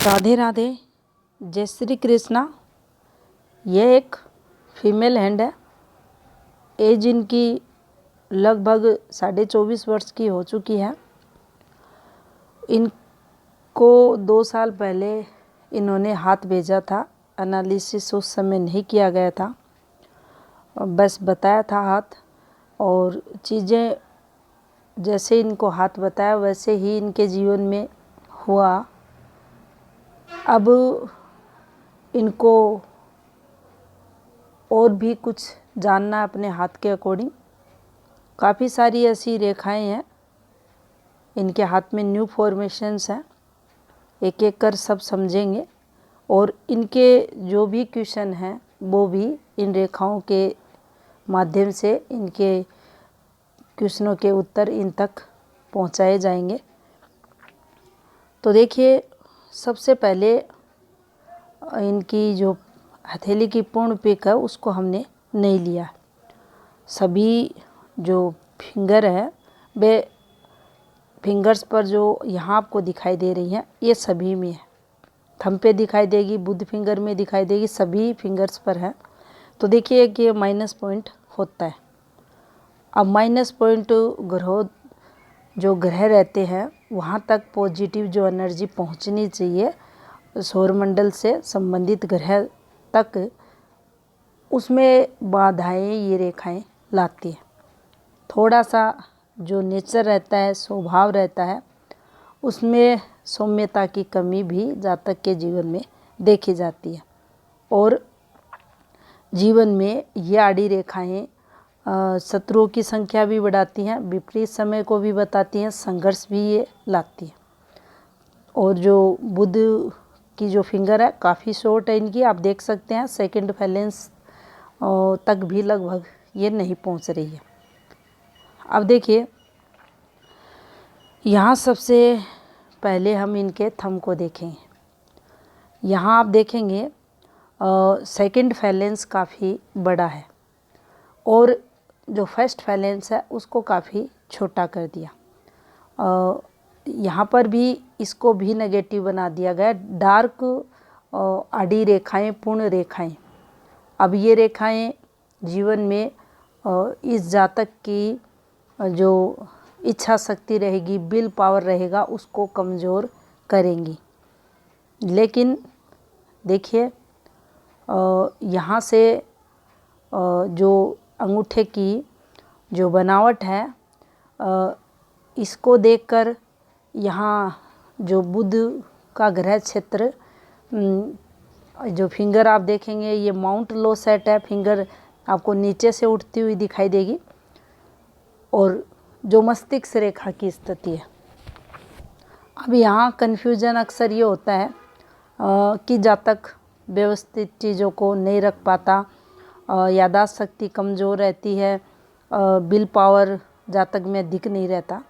राधे राधे, जय श्री कृष्णा। यह एक फीमेल हैंड है। एज इनकी लगभग 24.5 वर्ष की हो चुकी है। इनको 2 साल पहले इन्होंने हाथ भेजा था। एनालिसिस उस समय नहीं किया गया था, बस बताया था हाथ, और चीज़ें जैसे इनको हाथ बताया वैसे ही इनके जीवन में हुआ। अब इनको और भी कुछ जानना अपने हाथ के अकॉर्डिंग। काफ़ी सारी ऐसी रेखाएं हैं इनके हाथ में, न्यू फॉर्मेशंस हैं। एक एक कर सब समझेंगे और इनके जो भी क्वेश्चन हैं वो भी इन रेखाओं के माध्यम से इनके क्वेश्चनों के उत्तर इन तक पहुंचाए जाएंगे। तो देखिए, सबसे पहले इनकी जो हथेली की पूर्ण पिक है उसको हमने नहीं लिया। सभी जो फिंगर है वे फिंगर्स पर जो यहाँ आपको दिखाई दे रही हैं ये सभी में है। थंब पे दिखाई देगी, बुध फिंगर में दिखाई देगी, सभी फिंगर्स पर है। तो देखिए कि ये माइनस पॉइंट होता है। अब माइनस पॉइंट जो ग्रह रहते हैं वहाँ तक पॉजिटिव जो एनर्जी पहुँचनी चाहिए सौरमंडल से संबंधित ग्रह तक, उसमें बाधाएं ये रेखाएं लाती हैं। थोड़ा सा जो नेचर रहता है, स्वभाव रहता है, उसमें सौम्यता की कमी भी जातक के जीवन में देखी जाती है। और जीवन में ये आड़ी रेखाएं शत्रुओं की संख्या भी बढ़ाती हैं, विपरीत समय को भी बताती हैं, संघर्ष भी ये लाती है। और जो बुध की जो फिंगर है काफ़ी शॉर्ट है इनकी, आप देख सकते हैं सेकंड फैलेंस तक भी लगभग ये नहीं पहुंच रही है। अब देखिए, यहाँ सबसे पहले हम इनके थंब को देखेंगे। यहाँ आप देखेंगे सेकंड फैलेंस काफ़ी बड़ा है और जो फर्स्ट फैलेंस है उसको काफ़ी छोटा कर दिया। यहाँ पर भी इसको भी नेगेटिव बना दिया गया, डार्क आड़ी रेखाएं, पूर्ण रेखाएं। अब ये रेखाएं जीवन में इस जातक की जो इच्छा शक्ति रहेगी, विल पावर रहेगा, उसको कमज़ोर करेंगी। लेकिन देखिए, यहाँ से जो अंगूठे की जो बनावट है इसको देखकर यहाँ जो बुध का ग्रह क्षेत्र, जो फिंगर आप देखेंगे ये माउंट लो सेट है। फिंगर आपको नीचे से उठती हुई दिखाई देगी और जो मस्तिष्क रेखा की स्थिति है। अब यहाँ कन्फ्यूजन अक्सर ये होता है कि जातक व्यवस्थित चीज़ों को नहीं रख पाता, याददाश्त शक्ति कमज़ोर रहती है, विल पावर जातक में दिख नहीं रहता।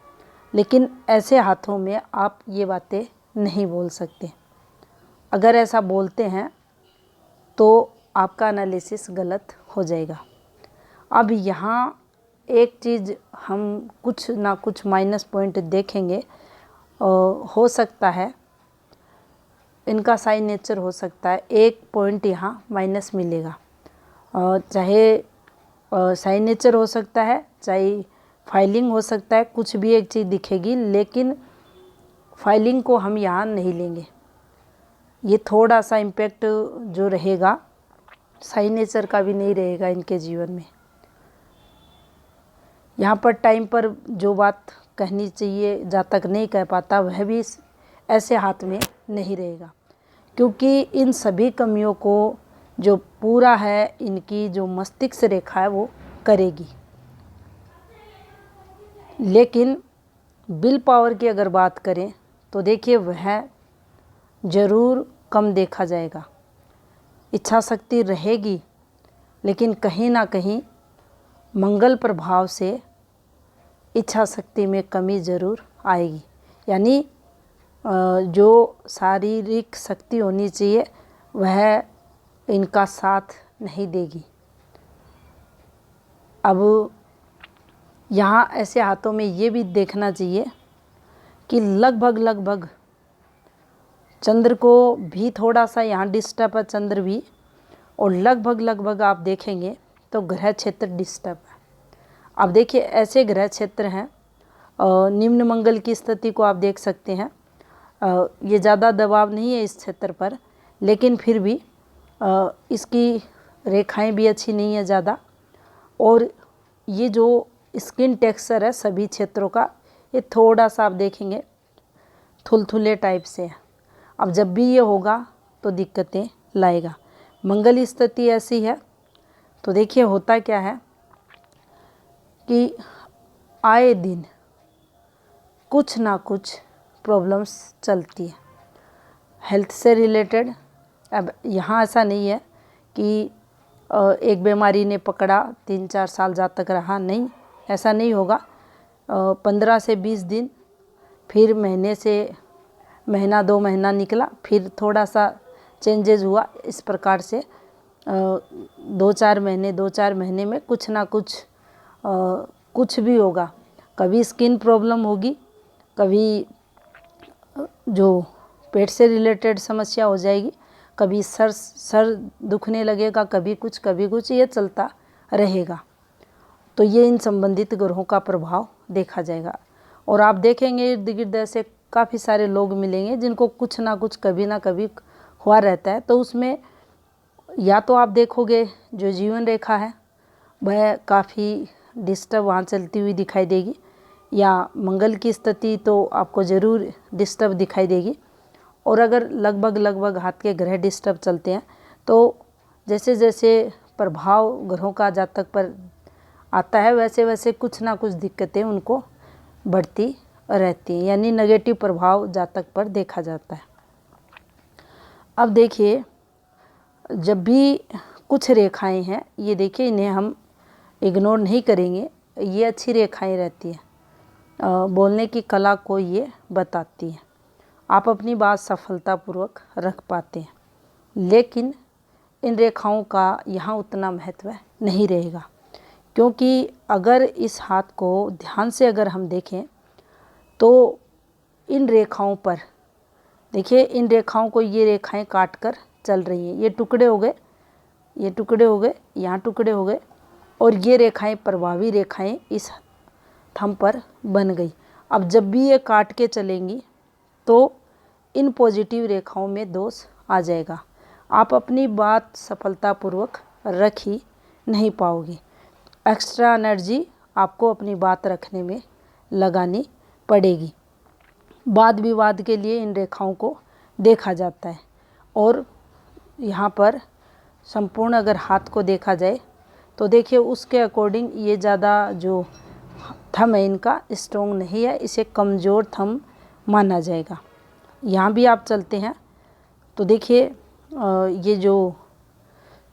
लेकिन ऐसे हाथों में आप ये बातें नहीं बोल सकते। अगर ऐसा बोलते हैं तो आपका एनालिसिस गलत हो जाएगा। अब यहाँ एक चीज़ हम कुछ ना कुछ माइनस पॉइंट देखेंगे। हो सकता है इनका साइन नेचर हो सकता है, एक पॉइंट यहाँ माइनस मिलेगा। चाहे साइन नेचर हो सकता है, चाहे फाइलिंग हो सकता है, कुछ भी एक चीज़ दिखेगी। लेकिन फाइलिंग को हम यहाँ नहीं लेंगे। ये थोड़ा सा इम्पैक्ट जो रहेगा साइन नेचर का भी नहीं रहेगा इनके जीवन में। यहाँ पर टाइम पर जो बात कहनी चाहिए जातक नहीं कह पाता, वह भी ऐसे हाथ में नहीं रहेगा, क्योंकि इन सभी कमियों को जो पूरा है इनकी जो मस्तिष्क रेखा है वो करेगी। लेकिन विल पावर की अगर बात करें तो देखिए वह ज़रूर कम देखा जाएगा। इच्छा शक्ति रहेगी लेकिन कहीं ना कहीं मंगल प्रभाव से इच्छा शक्ति में कमी ज़रूर आएगी। यानी जो शारीरिक शक्ति होनी चाहिए वह इनका साथ नहीं देगी। अब यहाँ ऐसे हाथों में ये भी देखना चाहिए कि लगभग चंद्र को भी थोड़ा सा यहाँ डिस्टर्ब है, चंद्र भी, और लगभग आप देखेंगे तो ग्रह क्षेत्र डिस्टर्ब है। अब देखिए ऐसे ग्रह क्षेत्र हैं, निम्न मंगल की स्थिति को आप देख सकते हैं। ये ज़्यादा दबाव नहीं है इस क्षेत्र पर, लेकिन फिर भी इसकी रेखाएं भी अच्छी नहीं है ज़्यादा, और ये जो स्किन टेक्सचर है सभी क्षेत्रों का, ये थोड़ा सा आप देखेंगे थुलथुले टाइप से है। अब जब भी ये होगा तो दिक्कतें लाएगा। मंगल स्थिति ऐसी है तो देखिए होता क्या है कि आए दिन कुछ ना कुछ प्रॉब्लम्स चलती है हेल्थ से रिलेटेड। अब यहाँ ऐसा नहीं है कि एक बीमारी ने पकड़ा 3-4 साल जातक रहा, नहीं, ऐसा नहीं होगा। 15 से 20 दिन, फिर महीने से महीना 2 महीना निकला, फिर थोड़ा सा चेंजेज हुआ, इस प्रकार से 2-4 महीने में कुछ ना कुछ कुछ भी होगा। कभी स्किन प्रॉब्लम होगी, कभी जो पेट से रिलेटेड समस्या हो जाएगी, कभी सर दुखने लगेगा, कभी कुछ ये चलता रहेगा। तो ये इन संबंधित ग्रहों का प्रभाव देखा जाएगा। और आप देखेंगे इर्द गिर्द ऐसे काफ़ी सारे लोग मिलेंगे जिनको कुछ ना कुछ कभी ना कभी हुआ रहता है। तो उसमें या तो आप देखोगे जो जीवन रेखा है वह काफ़ी डिस्टर्ब वहाँ चलती हुई दिखाई देगी, या मंगल की स्थिति तो आपको ज़रूर डिस्टर्ब दिखाई देगी। और अगर लगभग हाथ के ग्रह डिस्टर्ब चलते हैं तो जैसे जैसे प्रभाव ग्रहों का जातक पर आता है वैसे वैसे कुछ ना कुछ दिक्कतें उनको बढ़ती रहती हैं, यानी नेगेटिव प्रभाव जातक पर देखा जाता है। अब देखिए जब भी कुछ रेखाएं हैं, ये देखिए इन्हें हम इग्नोर नहीं करेंगे, ये अच्छी रेखाएं रहती हैं, बोलने की कला को ये बताती हैं, आप अपनी बात सफलतापूर्वक रख पाते हैं। लेकिन इन रेखाओं का यहाँ उतना महत्व नहीं रहेगा, क्योंकि अगर इस हाथ को ध्यान से अगर हम देखें तो इन रेखाओं पर देखिए, इन रेखाओं को ये रेखाएं काट कर चल रही हैं, ये टुकड़े हो गए, ये टुकड़े हो गए, यहाँ टुकड़े हो गए, और ये रेखाएं प्रभावी रेखाएं इस थंब पर बन गई। अब जब भी ये काट के चलेंगी तो इन पॉजिटिव रेखाओं में दोष आ जाएगा, आप अपनी बात सफलतापूर्वक रख ही नहीं पाओगे। एक्स्ट्रा एनर्जी आपको अपनी बात रखने में लगानी पड़ेगी। वाद विवाद के लिए इन रेखाओं को देखा जाता है। और यहाँ पर संपूर्ण अगर हाथ को देखा जाए तो देखिए उसके अकॉर्डिंग ये ज़्यादा जो थंब है इनका स्ट्रॉन्ग नहीं है, इसे कमज़ोर थंब माना जाएगा। यहाँ भी आप चलते हैं तो देखिए ये जो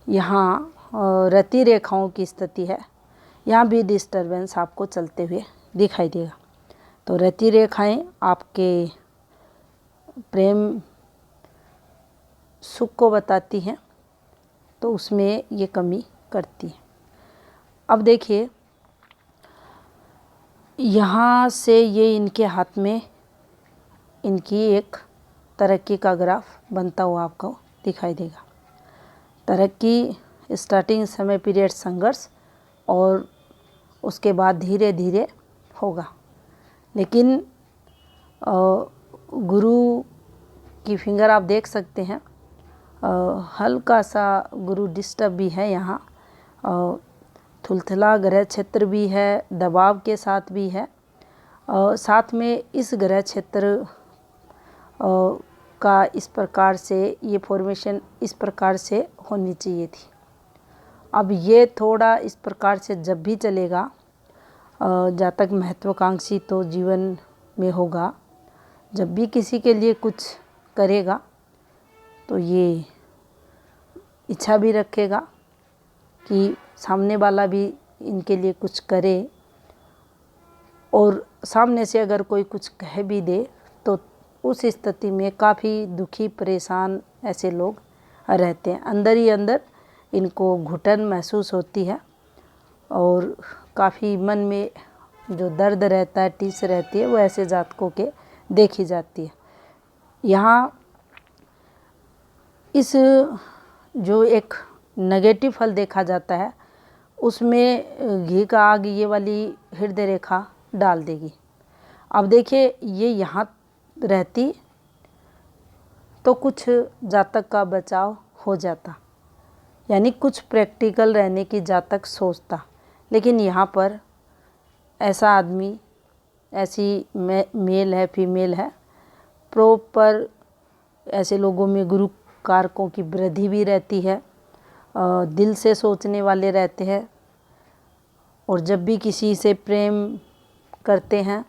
यहाँ रति रेखाओं की स्थिति है, यहाँ भी डिस्टरबेंस आपको चलते हुए दिखाई देगा। तो रति रेखाएं आपके प्रेम सुख को बताती हैं, तो उसमें ये कमी करती है। अब देखिए यहाँ से ये इनके हाथ में इनकी एक तरक्की का ग्राफ बनता हुआ आपको दिखाई देगा। तरक्की स्टार्टिंग समय पीरियड संघर्ष, और उसके बाद धीरे धीरे होगा। लेकिन गुरु की फिंगर आप देख सकते हैं, हल्का सा गुरु डिस्टर्ब भी है यहाँ, थुलथुला ग्रह क्षेत्र भी है, दबाव के साथ भी है, साथ में इस ग्रह क्षेत्र का इस प्रकार से ये फॉर्मेशन इस प्रकार से होनी चाहिए थी। अब ये थोड़ा इस प्रकार से जब भी चलेगा, जातक महत्वाकांक्षी तो जीवन में होगा, जब भी किसी के लिए कुछ करेगा तो ये इच्छा भी रखेगा कि सामने वाला भी इनके लिए कुछ करे, और सामने से अगर कोई कुछ कह भी दे तो उस स्थिति में काफ़ी दुखी परेशान ऐसे लोग रहते हैं, अंदर ही अंदर इनको घुटन महसूस होती है, और काफ़ी मन में जो दर्द रहता है, टीस रहती है, वो ऐसे जातकों के देखी जाती है। यहाँ इस जो एक नेगेटिव फल देखा जाता है उसमें घी का आग ये वाली हृदय रेखा डाल देगी। अब देखिए ये यहाँ रहती तो कुछ जातक का बचाव हो जाता, यानी कुछ प्रैक्टिकल रहने की जातक सोचता, लेकिन यहाँ पर ऐसा आदमी, ऐसी मेल है फीमेल है, प्रॉपर ऐसे लोगों में गुरु कारकों की वृद्धि भी रहती है, दिल से सोचने वाले रहते हैं, और जब भी किसी से प्रेम करते हैं,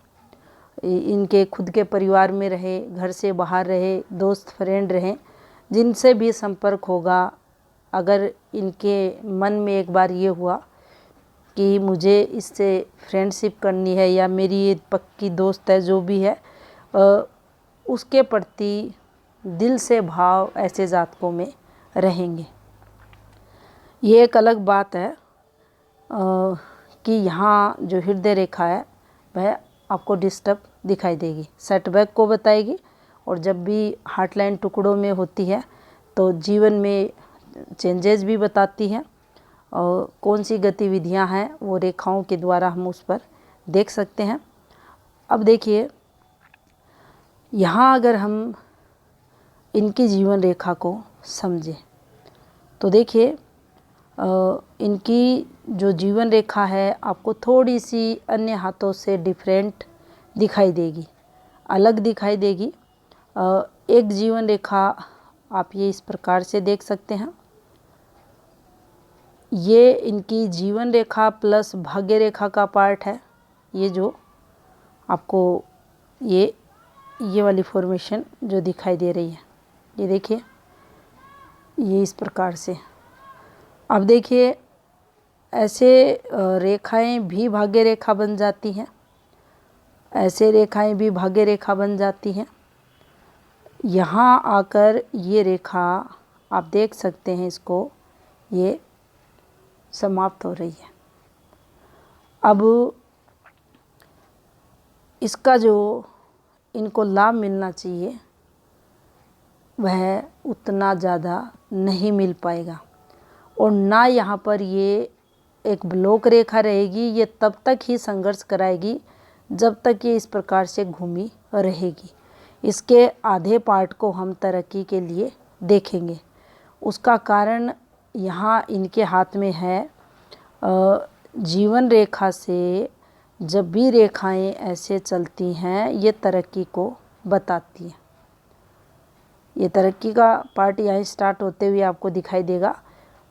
इनके खुद के परिवार में रहे, घर से बाहर रहे, दोस्त फ्रेंड रहे, जिनसे भी संपर्क होगा, अगर इनके मन में एक बार ये हुआ कि मुझे इससे फ्रेंडशिप करनी है या मेरी ये पक्की दोस्त है जो भी है, उसके प्रति दिल से भाव ऐसे जातकों में रहेंगे। ये एक अलग बात है कि यहाँ जो हृदय रेखा है वह आपको डिस्टर्ब दिखाई देगी, सेटबैक को बताएगी, और जब भी हार्ट लाइन टुकड़ों में होती है तो जीवन में चेंजेस भी बताती है, और कौन सी गतिविधियां हैं वो रेखाओं के द्वारा हम उस पर देख सकते हैं। अब देखिए यहाँ अगर हम इनकी जीवन रेखा को समझें तो देखिए इनकी जो जीवन रेखा है आपको थोड़ी सी अन्य हाथों से डिफरेंट दिखाई देगी, अलग दिखाई देगी। एक जीवन रेखा आप ये इस प्रकार से देख सकते हैं, ये इनकी जीवन रेखा प्लस भाग्य रेखा का पार्ट है। ये जो आपको ये वाली फॉर्मेशन जो दिखाई दे रही है, ये देखिए ये इस प्रकार से। अब देखिए ऐसे रेखाएं भी भाग्य रेखा बन जाती हैं, ऐसे रेखाएं भी भाग्य रेखा बन जाती हैं। यहाँ आकर ये रेखा आप देख सकते हैं, इसको ये समाप्त हो रही है। अब इसका जो इनको लाभ मिलना चाहिए वह उतना ज़्यादा नहीं मिल पाएगा, और ना यहाँ पर ये एक ब्लॉक रेखा रहेगी। ये तब तक ही संघर्ष कराएगी जब तक ये इस प्रकार से घूमी रहेगी। इसके आधे पार्ट को हम तरक्की के लिए देखेंगे। उसका कारण यहाँ इनके हाथ में है, जीवन रेखा से जब भी रेखाएं ऐसे चलती हैं ये तरक्की को बताती हैं। ये तरक्की का पार्ट यहाँ स्टार्ट होते हुए आपको दिखाई देगा।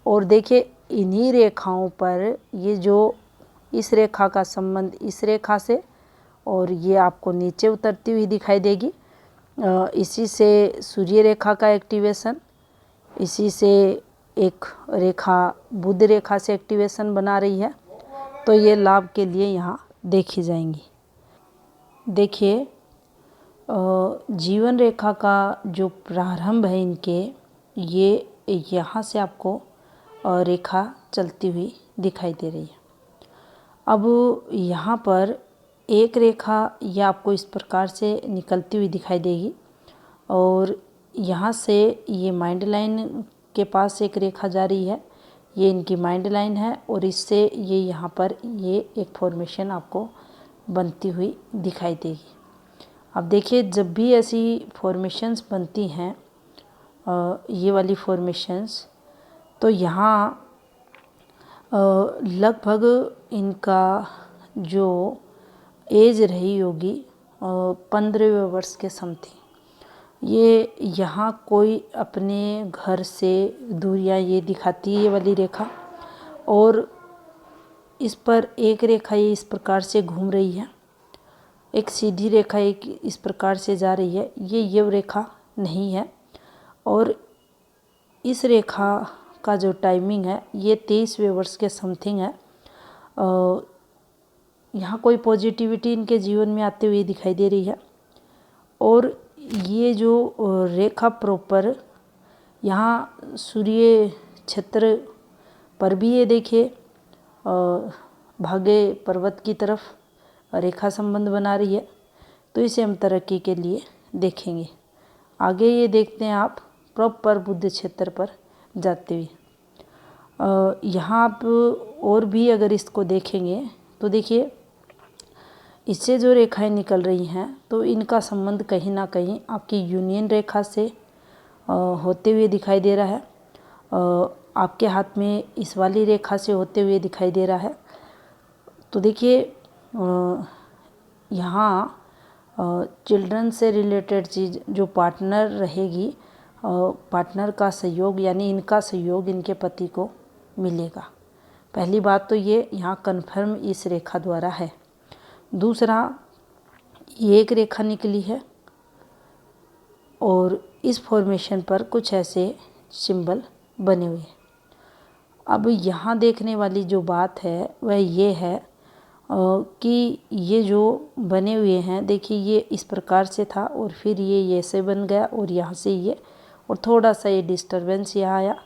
और देखिए इन्हीं रेखाओं पर ये जो इस रेखा का संबंध इस रेखा से, और ये आपको नीचे उतरती हुई दिखाई देगी। इसी से सूर्य रेखा का एक्टिवेशन, इसी से एक रेखा बुध रेखा से एक्टिवेशन बना रही है, तो ये लाभ के लिए यहाँ देखी जाएंगी। देखिए जीवन रेखा का जो प्रारंभ है इनके, ये यहाँ से आपको रेखा चलती हुई दिखाई दे रही है। अब यहाँ पर एक रेखा ये आपको इस प्रकार से निकलती हुई दिखाई देगी, और यहाँ से ये माइंड लाइन के पास एक रेखा जा रही है, ये इनकी माइंड लाइन है, और इससे ये यहाँ पर ये एक फॉर्मेशन आपको बनती हुई दिखाई देगी। अब देखिए जब भी ऐसी फॉर्मेशंस बनती हैं, ये वाली फॉर्मेशंस, तो यहाँ लगभग इनका जो एज रही होगी 15वें वर्ष के समथिंग। ये यहाँ कोई अपने घर से दूरियाँ ये दिखाती है ये वाली रेखा, और इस पर एक रेखा ये इस प्रकार से घूम रही है, एक सीधी रेखा एक इस प्रकार से जा रही है, ये रेखा नहीं है। और इस रेखा का जो टाइमिंग है ये 23वें वर्ष के समथिंग है। यहाँ कोई पॉजिटिविटी इनके जीवन में आते हुए दिखाई दे रही है, और ये जो रेखा प्रॉपर यहाँ सूर्य क्षेत्र पर भी ये देखिए भाग्य पर्वत की तरफ रेखा संबंध बना रही है, तो इसे हम तरक्की के लिए देखेंगे। आगे ये देखते हैं आप प्रॉपर बुध क्षेत्र पर जाते हुए। यहाँ आप और भी अगर इसको देखेंगे तो देखिए इससे जो रेखाएं निकल रही हैं तो इनका संबंध कहीं ना कहीं आपकी यूनियन रेखा से होते हुए दिखाई दे रहा है। आपके हाथ में इस वाली रेखा से होते हुए दिखाई दे रहा है। तो देखिए यहाँ चिल्ड्रन से रिलेटेड चीज़ जो पार्टनर रहेगी, पार्टनर का सहयोग यानी इनका सहयोग इनके पति को मिलेगा। पहली बात तो ये यहाँ कन्फर्म इस रेखा द्वारा है। दूसरा, ये एक रेखा निकली है और इस फॉर्मेशन पर कुछ ऐसे सिंबल बने हुए हैं। अब यहाँ देखने वाली जो बात है वह ये है कि ये जो बने हुए हैं, देखिए ये इस प्रकार से था और फिर ये ऐसे बन गया और यहाँ से ये, और थोड़ा सा ये डिस्टरबेंस यहाँ आया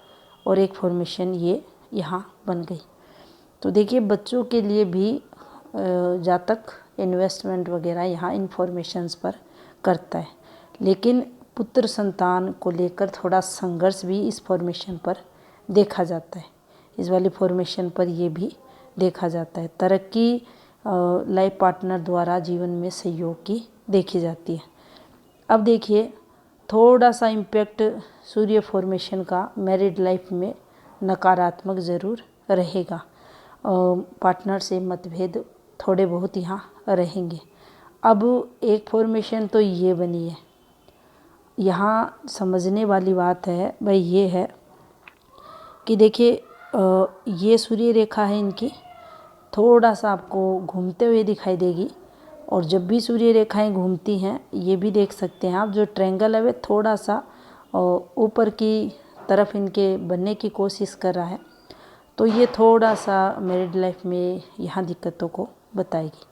और एक फॉर्मेशन ये यहाँ बन गई। तो देखिए बच्चों के लिए भी जातक इन्वेस्टमेंट वगैरह यहाँ इन्फॉर्मेशंस पर करता है, लेकिन पुत्र संतान को लेकर थोड़ा संघर्ष भी इस फॉर्मेशन पर देखा जाता है। इस वाली फॉर्मेशन पर ये भी देखा जाता है। तरक्की लाइफ पार्टनर द्वारा जीवन में सहयोग की देखी जाती है। अब देखिए थोड़ा सा इम्पैक्ट सूर्य फॉर्मेशन का मैरिड लाइफ में नकारात्मक ज़रूर रहेगा। पार्टनर से मतभेद थोड़े बहुत यहाँ रहेंगे। अब एक फॉर्मेशन तो ये बनी है, यहाँ समझने वाली बात है भाई ये है कि देखिए ये सूर्य रेखा है इनकी, थोड़ा सा आपको घूमते हुए दिखाई देगी। और जब भी सूर्य रेखाएं घूमती हैं ये भी देख सकते हैं आप, जो ट्रायंगल है वे थोड़ा सा ऊपर की तरफ इनके बनने की कोशिश कर रहा है। तो ये थोड़ा सा मैरिड लाइफ में यहाँ दिक्कतों को बताएगी।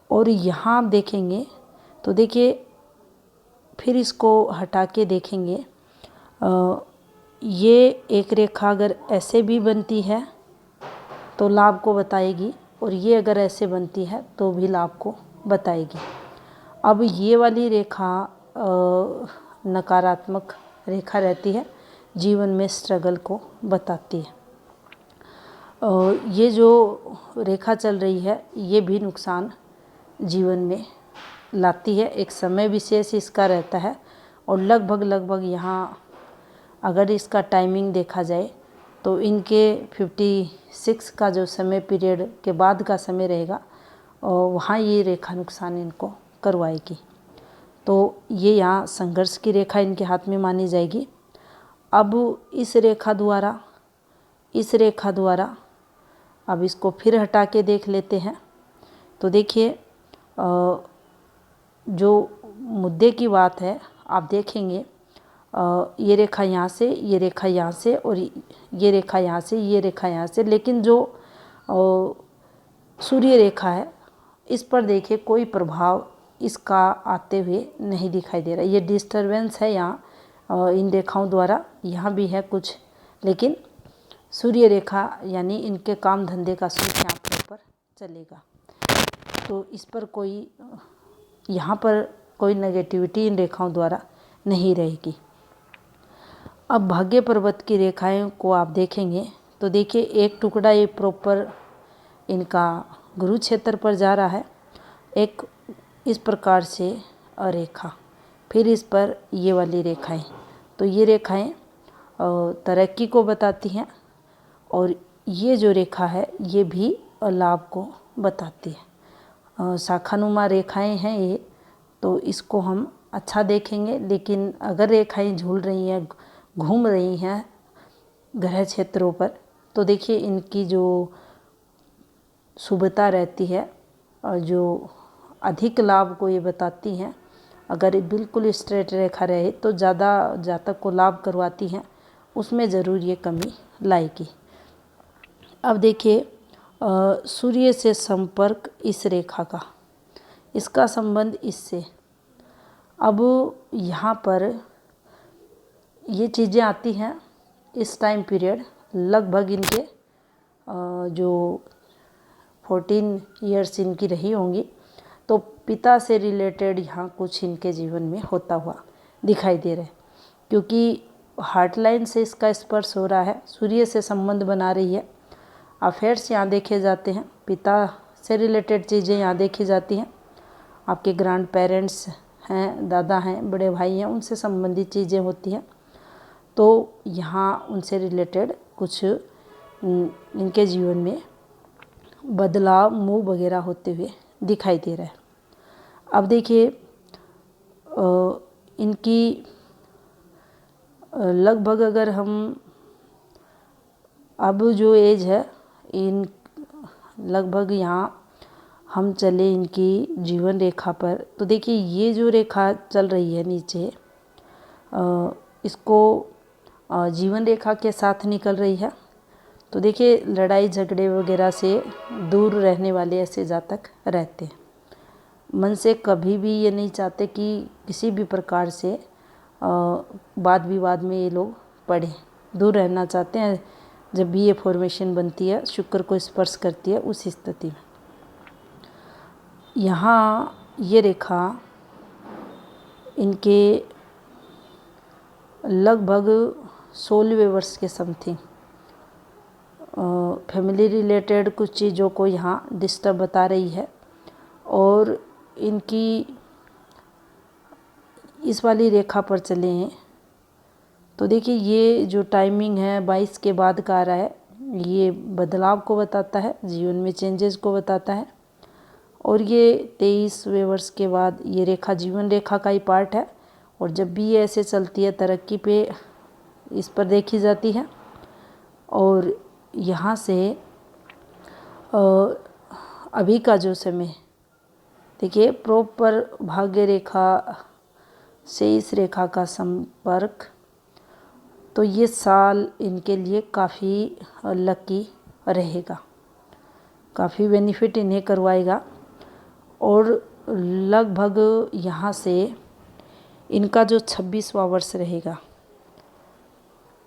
और यहाँ आप देखेंगे तो देखिए फिर इसको हटा के देखेंगे, ये एक रेखा अगर ऐसे भी बनती है तो लाभ को बताएगी और ये अगर ऐसे बनती है तो भी लाभ को बताएगी। अब ये वाली रेखा नकारात्मक रेखा रहती है, जीवन में स्ट्रगल को बताती है। ये जो रेखा चल रही है ये भी नुकसान जीवन में लाती है, एक समय विशेष इसका रहता है। और लगभग यहाँ अगर इसका टाइमिंग देखा जाए तो इनके 56 का जो समय पीरियड के बाद का समय रहेगा और वहाँ ये रेखा नुकसान इनको करवाएगी। तो ये यहाँ संघर्ष की रेखा इनके हाथ में मानी जाएगी। अब इस रेखा द्वारा अब इसको फिर हटा के देख लेते हैं। तो देखिए जो मुद्दे की बात है आप देखेंगे, ये रेखा यहाँ से, ये रेखा यहाँ से और ये रेखा यहाँ से, ये रेखा यहाँ से, लेकिन जो सूर्य रेखा है इस पर देखिए कोई प्रभाव इसका आते हुए नहीं दिखाई दे रहा। ये डिस्टरबेंस है यहाँ इन रेखाओं द्वारा, यहाँ भी है कुछ, लेकिन सूर्य रेखा यानी इनके काम धंधे का सूर्य यहाँ पर चलेगा। तो इस पर कोई यहाँ पर कोई नेगेटिविटी इन रेखाओं द्वारा नहीं रहेगी। अब भाग्य पर्वत की रेखाएं को आप देखेंगे तो देखिए एक टुकड़ा ये प्रॉपर इनका गुरु क्षेत्र पर जा रहा है, एक इस प्रकार से रेखा, फिर इस पर ये वाली रेखाएं। तो ये रेखाएं तरक्की को बताती हैं और ये जो रेखा है ये भी लाभ को बताती है। शाखानुमा रेखाएं हैं ये, तो इसको हम अच्छा देखेंगे। लेकिन अगर रेखाएं झूल रही हैं, घूम रही हैं ग्रह क्षेत्रों पर, तो देखिए इनकी जो शुभता रहती है और जो अधिक लाभ को ये बताती हैं। अगर बिल्कुल स्ट्रेट रेखा रहे तो ज़्यादा जातक को लाभ करवाती हैं, उसमें ज़रूर ये कमी लाएगी। अब देखिए सूर्य से संपर्क इस रेखा का, इसका संबंध इससे। अब यहाँ पर ये चीज़ें आती हैं इस टाइम पीरियड, लगभग इनके जो 14 ईयर्स इनकी रही होंगी, तो पिता से रिलेटेड यहाँ कुछ इनके जीवन में होता हुआ दिखाई दे रहा है। क्योंकि हार्ट लाइन से इसका स्पर्श हो रहा है, सूर्य से संबंध बना रही है। अफेयर्स यहाँ देखे जाते हैं, पिता से रिलेटेड चीज़ें यहाँ देखी जाती हैं। आपके ग्रैंड पेरेंट्स हैं, दादा हैं, बड़े भाई हैं, उनसे संबंधित चीज़ें होती हैं। तो यहाँ उनसे रिलेटेड कुछ इनके जीवन में बदलाव, मूव वगैरह होते हुए दिखाई दे रहा है। अब देखिए इनकी लगभग अगर हम अब जो एज है, इन लगभग यहाँ हम चले इनकी जीवन रेखा पर, तो देखिए ये जो रेखा चल रही है नीचे, इसको जीवन रेखा के साथ निकल रही है। तो देखिए लड़ाई झगड़े वगैरह से दूर रहने वाले ऐसे जातक रहते हैं। मन से कभी भी ये नहीं चाहते कि किसी भी प्रकार से वाद विवाद में ये लोग पड़े, दूर रहना चाहते हैं। जब भी ये फॉर्मेशन बनती है, शुक्र को स्पर्श करती है, उस स्थिति में यहाँ ये रेखा इनके लगभग 16वें वर्ष के समथिंग फैमिली रिलेटेड कुछ चीज़ों को यहाँ डिस्टर्ब बता रही है। और इनकी इस वाली रेखा पर चले हैं तो देखिए ये जो टाइमिंग है 22 के बाद का आ रहा है, ये बदलाव को बताता है, जीवन में चेंजेस को बताता है। और ये 23वें वर्ष के बाद ये रेखा जीवन रेखा का ही पार्ट है। और जब भी ये ऐसे चलती है, तरक्की पे इस पर देखी जाती है। और यहाँ से अभी का जो समय देखिए, प्रॉपर भाग्य रेखा से इस रेखा का संपर्क, तो ये साल इनके लिए काफ़ी लकी रहेगा, काफ़ी बेनिफिट इन्हें करवाएगा। और लगभग यहाँ से इनका जो 26वां वर्ष रहेगा,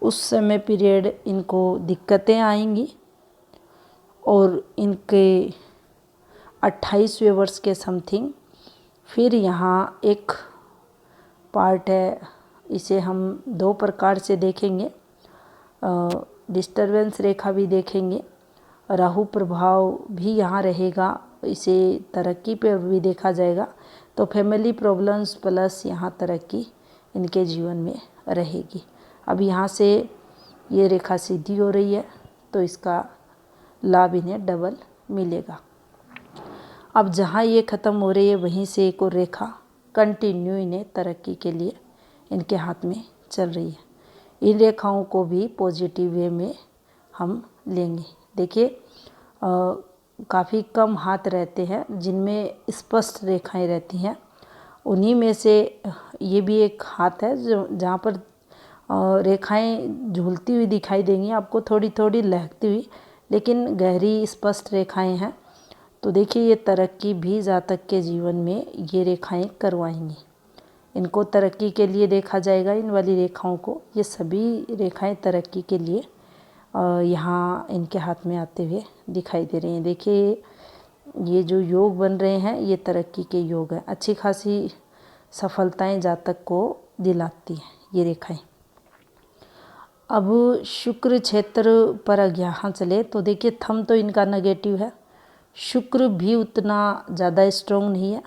उस समय पीरियड इनको दिक्कतें आएंगी। और इनके 28वें वर्ष के समथिंग फिर यहाँ एक पार्ट है, इसे हम 2 प्रकार से देखेंगे, डिस्टरबेंस रेखा भी देखेंगे, राहु प्रभाव भी यहाँ रहेगा, इसे तरक्की पे भी देखा जाएगा। तो फैमिली प्रॉब्लम्स प्लस यहाँ तरक्की इनके जीवन में रहेगी। अब यहाँ से ये रेखा सीधी हो रही है, तो इसका लाभ इन्हें डबल मिलेगा। अब जहाँ ये ख़त्म हो रही है, वहीं से एक और रेखा कंटिन्यू इन्हें तरक्की के लिए इनके हाथ में चल रही है। इन रेखाओं को भी पॉजिटिव वे में हम लेंगे। देखिए काफ़ी कम हाथ रहते हैं जिनमें स्पष्ट रेखाएं रहती हैं, उन्हीं में से ये भी एक हाथ है जो जहाँ पर रेखाएं झूलती हुई दिखाई देंगी आपको, थोड़ी थोड़ी लहकती हुई, लेकिन गहरी स्पष्ट रेखाएं हैं। तो देखिए ये तरक्की भी जातक के जीवन में ये रेखाएं करवाएंगी। इनको तरक्की के लिए देखा जाएगा, इन वाली रेखाओं को। ये सभी रेखाएं तरक्की के लिए यहाँ इनके हाथ में आते हुए दिखाई दे रही हैं। देखिए ये जो योग बन रहे हैं, ये तरक्की के योग हैं, अच्छी खासी सफलताएं जातक को दिलाती हैं ये रेखाएं। अब शुक्र क्षेत्र पर यहाँ चले तो देखिए थंब तो इनका नेगेटिव है, शुक्र भी उतना ज़्यादा स्ट्रॉन्ग नहीं है।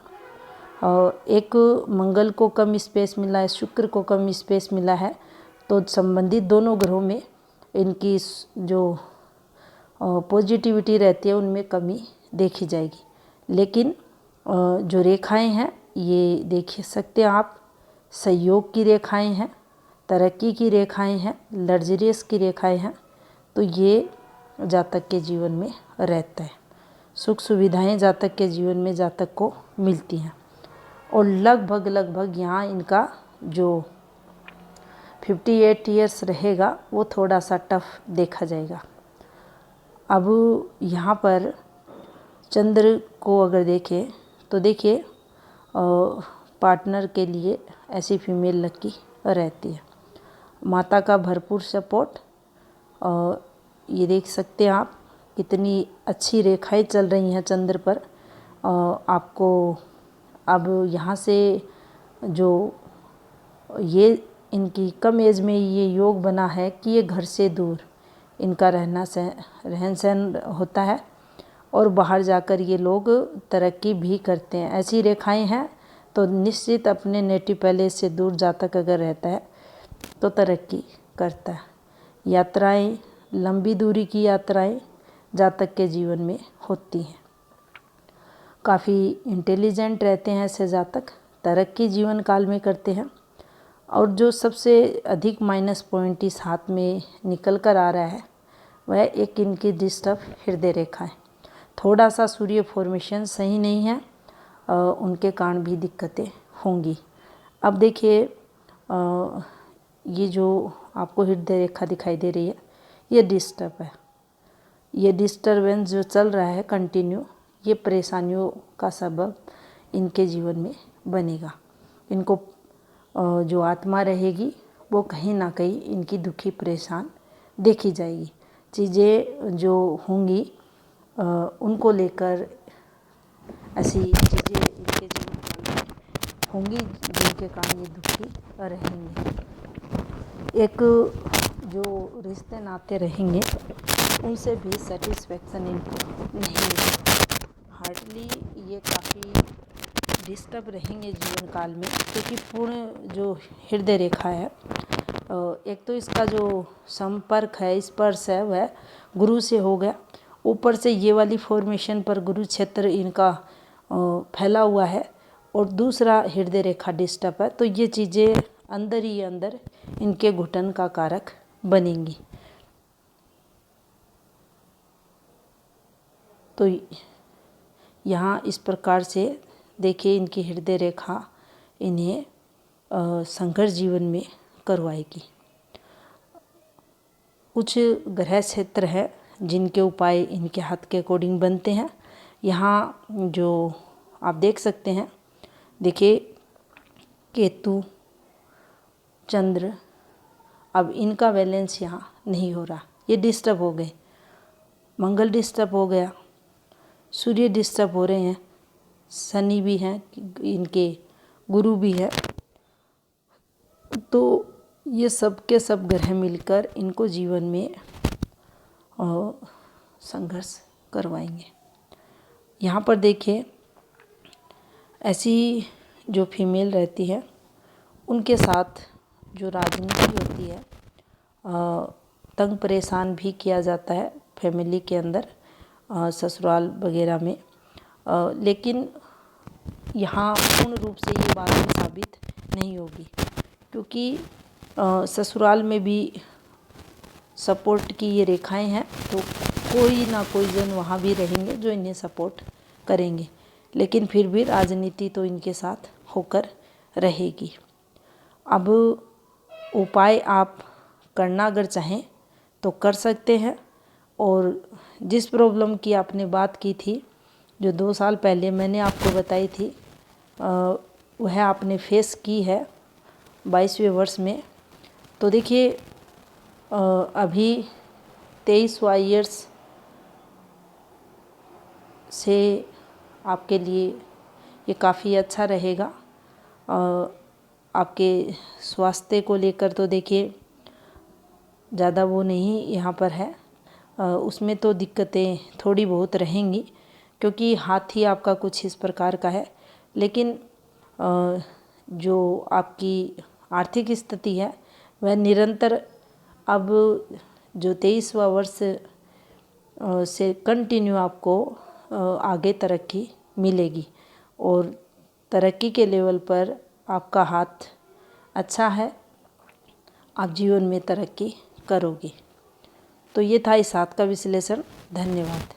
और एक मंगल को कम स्पेस मिला है, शुक्र को कम स्पेस मिला है, तो संबंधित दोनों ग्रहों में इनकी जो पॉजिटिविटी रहती है उनमें कमी देखी जाएगी। लेकिन जो रेखाएं हैं ये देख सकते हैं आप, सहयोग की रेखाएं हैं, तरक्की की रेखाएं हैं, लग्जरियस की रेखाएं हैं। तो ये जातक के जीवन में रहता है, सुख सुविधाएं जातक के जीवन में जातक को मिलती हैं। और लगभग यहाँ इनका जो 58 ईयर्स रहेगा वो थोड़ा सा टफ देखा जाएगा। अब यहाँ पर चंद्र को अगर देखें तो देखिए पार्टनर के लिए ऐसी फीमेल लकी रहती है, माता का भरपूर सपोर्ट। ये देख सकते हैं आप कितनी अच्छी रेखाएं चल रही हैं चंद्र पर। आपको अब यहाँ से जो ये इनकी कम एज में ये योग बना है कि ये घर से दूर इनका रहन सहन होता है और बाहर जाकर ये लोग तरक्की भी करते हैं। ऐसी रेखाएं हैं तो निश्चित अपने नेटिव पैलेस से दूर जातक अगर रहता है तो तरक्की करता है। यात्राएं, लंबी दूरी की यात्राएं जातक के जीवन में होती हैं। काफ़ी इंटेलिजेंट रहते हैं ऐसे जातक, तरक्की जीवन काल में करते हैं। और जो सबसे अधिक माइनस पॉइंट इस हाथ में निकल कर आ रहा है वह एक इनकी डिस्टर्ब हृदय रेखा है। थोड़ा सा सूर्य फॉर्मेशन सही नहीं है, उनके कारण भी दिक्कतें होंगी। अब देखिए ये जो आपको हृदय रेखा दिखाई दे रही है ये डिस्टर्ब है। ये डिस्टर्बेंस जो चल रहा है कंटिन्यू, ये परेशानियों का सबब इनके जीवन में बनेगा। इनको जो आत्मा रहेगी वो कहीं ना कहीं इनकी दुखी परेशान देखी जाएगी। चीज़ें जो होंगी उनको लेकर ऐसी चीज़ें इनके जीवन काल में होंगी जिनके कारण ये दुखी रहेंगे। एक जो रिश्ते नाते रहेंगे उनसे भी सेटिस्फेक्शन इनको नहीं मिलेगा। हार्डली ये काफ़ी डिस्टर्ब रहेंगे जीवन काल में, क्योंकि पूर्ण जो हृदय रेखा है, एक तो इसका जो संपर्क है, स्पर्श है, वह गुरु से हो गया। ऊपर से ये वाली फॉर्मेशन पर गुरु क्षेत्र इनका फैला हुआ है और दूसरा हृदय रेखा डिस्टर्ब है। तो ये चीज़ें अंदर ही अंदर इनके घुटन का कारक बनेंगी। तो यहाँ इस प्रकार से देखिए इनकी हृदय रेखा इन्हें संघर्ष जीवन में करवाएगी। कुछ ग्रह क्षेत्र है जिनके उपाय इनके हाथ के अकॉर्डिंग बनते हैं। यहाँ जो आप देख सकते हैं, देखिए केतु, चंद्र, अब इनका बैलेंस यहाँ नहीं हो रहा, ये डिस्टर्ब हो गए। मंगल डिस्टर्ब हो गया, सूर्य डिस्टर्ब हो रहे हैं, शनि भी हैं, इनके गुरु भी है। तो ये सब के सब ग्रह मिलकर इनको जीवन में संघर्ष करवाएंगे। यहाँ पर देखिए ऐसी जो फीमेल रहती है उनके साथ जो राजनीति होती है, तंग परेशान भी किया जाता है फैमिली के अंदर, ससुराल वगैरह में। लेकिन यहाँ पूर्ण रूप से ये बात भी साबित नहीं होगी, क्योंकि ससुराल में भी सपोर्ट की ये रेखाएं हैं। तो कोई ना कोई जन वहाँ भी रहेंगे जो इन्हें सपोर्ट करेंगे, लेकिन फिर भी राजनीति तो इनके साथ होकर रहेगी। अब उपाय आप करना अगर चाहें तो कर सकते हैं। और जिस प्रॉब्लम की आपने बात की थी, जो 2 साल पहले मैंने आपको बताई थी, वह आपने फेस की है 22वें वर्ष में। तो देखिए अभी 23वां ईयर्स से आपके लिए ये काफ़ी अच्छा रहेगा। आपके स्वास्थ्य को लेकर तो देखिए ज़्यादा वो नहीं यहाँ पर है, उसमें तो दिक्कतें थोड़ी बहुत रहेंगी, क्योंकि हाथ ही आपका कुछ इस प्रकार का है। लेकिन जो आपकी आर्थिक स्थिति है वह निरंतर अब जो 23वां वर्ष से कंटिन्यू आपको आगे तरक्की मिलेगी और तरक्की के लेवल पर आपका हाथ अच्छा है, आप जीवन में तरक्की करोगे। तो ये था इस हाथ का विश्लेषण। धन्यवाद।